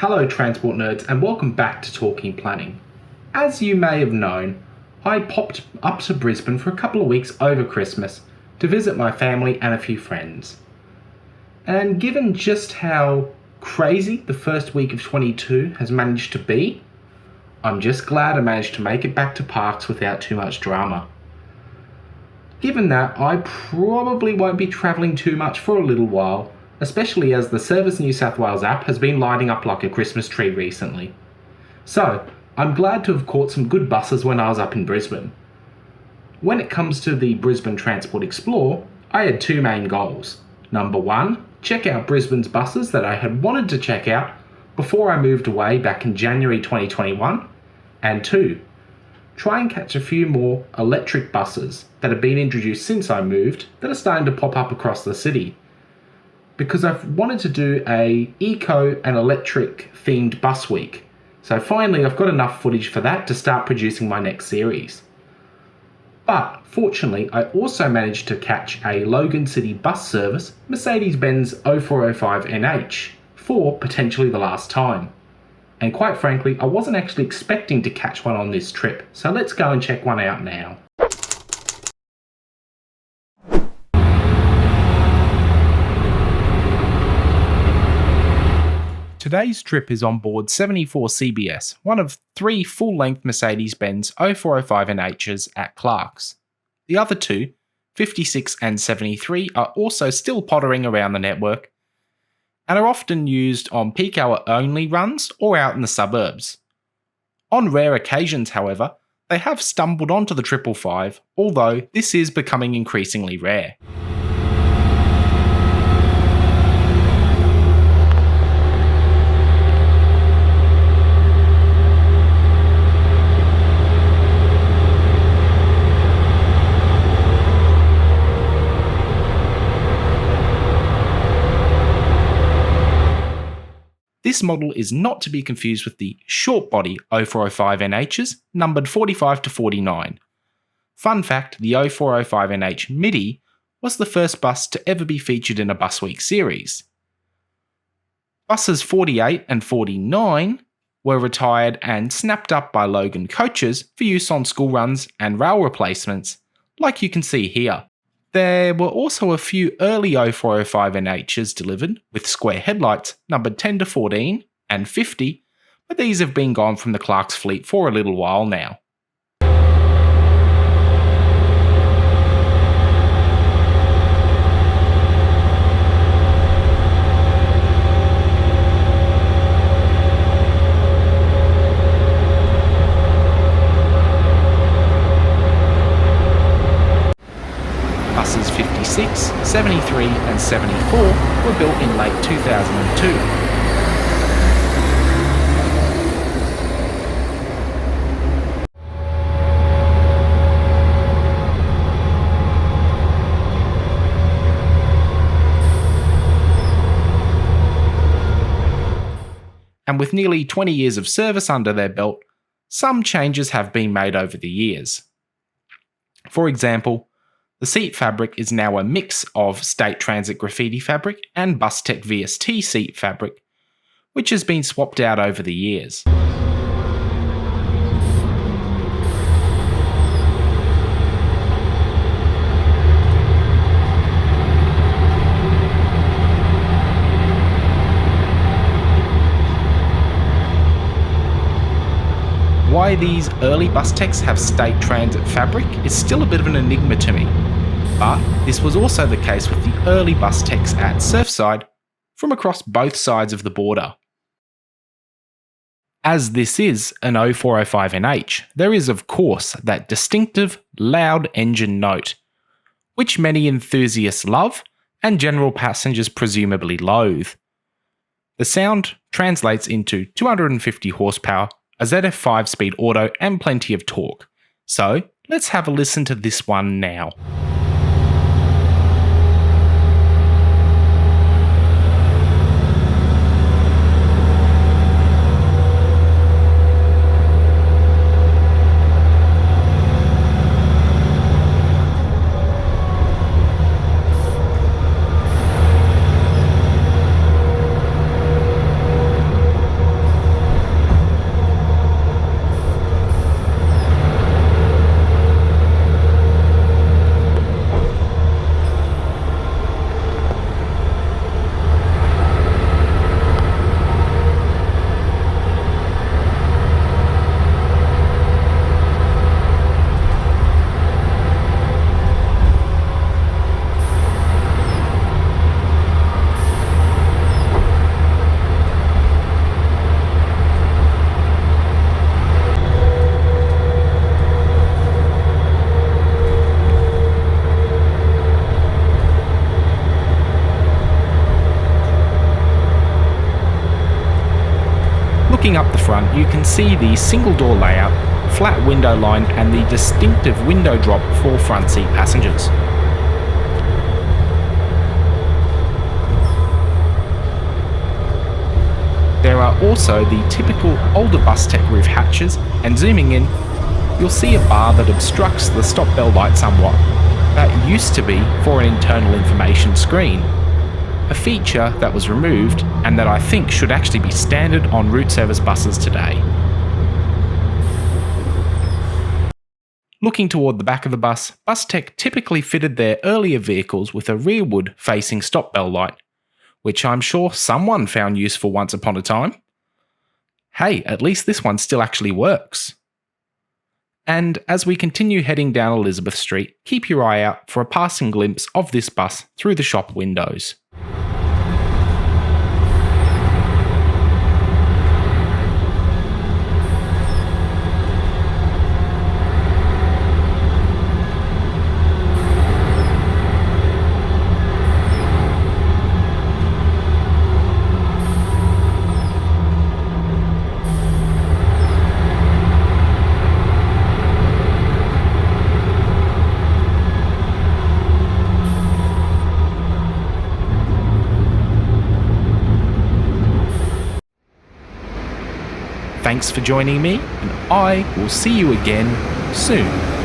Hello transport nerds and welcome back to Talking Planning. As you may have known, I popped up to Brisbane for a couple of weeks over Christmas to visit my family and a few friends. And given just how crazy the first week of 22 has managed to be, I'm just glad I managed to make it back to parks without too much drama. Given that, I probably won't be travelling too much for a little while, especially as the Service New South Wales app has been lighting up like a Christmas tree recently. So, I'm glad to have caught some good buses when I was up in Brisbane. When it comes to the Brisbane Transport Explore, I had two main goals. Number one, check out Brisbane's buses that I had wanted to check out before I moved away back in January 2021. And two, try and catch a few more electric buses that have been introduced since I moved that are starting to pop up across the city. Because I've wanted to do a eco and electric themed bus week. So finally I've got enough footage for that to start producing my next series. But fortunately I also managed to catch a Logan City bus service Mercedes-Benz O405NH for potentially the last time. And quite frankly, I wasn't actually expecting to catch one on this trip, so let's go and check one out now. Today's trip is on board 74 CBS, one of three full-length Mercedes-Benz O405NHs at Clark's. The other two, 56 and 73, are also still pottering around the network, and are often used on peak hour only runs or out in the suburbs. On rare occasions, however, they have stumbled onto the 555, although this is becoming increasingly rare. This model is not to be confused with the short body O405NHs, numbered 45 to 49. Fun fact, the O405NH MIDI was the first bus to ever be featured in a Bus Week series. Buses 48 and 49 were retired and snapped up by Logan coaches for use on school runs and rail replacements, like you can see here. There were also a few early O405NHs delivered with square headlights numbered 10 to 14 and 50, but these have been gone from the Clark's fleet for a little while now. Buses 56, 73 and 74 were built in late 2002. And with nearly 20 years of service under their belt, some changes have been made over the years. For example, the seat fabric is now a mix of State Transit graffiti fabric and Bustech VST seat fabric, which has been swapped out over the years. Why these early Bustechs have State Transit fabric is still a bit of an enigma to me, but this was also the case with the early Bustechs at Surfside from across both sides of the border. As this is an O405NH, there is of course that distinctive, loud engine note, which many enthusiasts love and general passengers presumably loathe. The sound translates into 250 horsepower, a ZF 5-speed auto and plenty of torque. So let's have a listen to this one now. Looking up the front, you can see the single door layout, flat window line and the distinctive window drop for front seat passengers. There are also the typical older Bustech roof hatches, and zooming in, you'll see a bar that obstructs the stop bell light somewhat. That used to be for an internal information screen, a feature that was removed and that I think should actually be standard on route service buses today. Looking toward the back of the bus, Bustech typically fitted their earlier vehicles with a rearward facing stop bell light, which I'm sure someone found useful once upon a time. Hey, at least this one still actually works. And as we continue heading down Elizabeth Street, keep your eye out for a passing glimpse of this bus through the shop windows. Thanks for joining me, and I will see you again soon.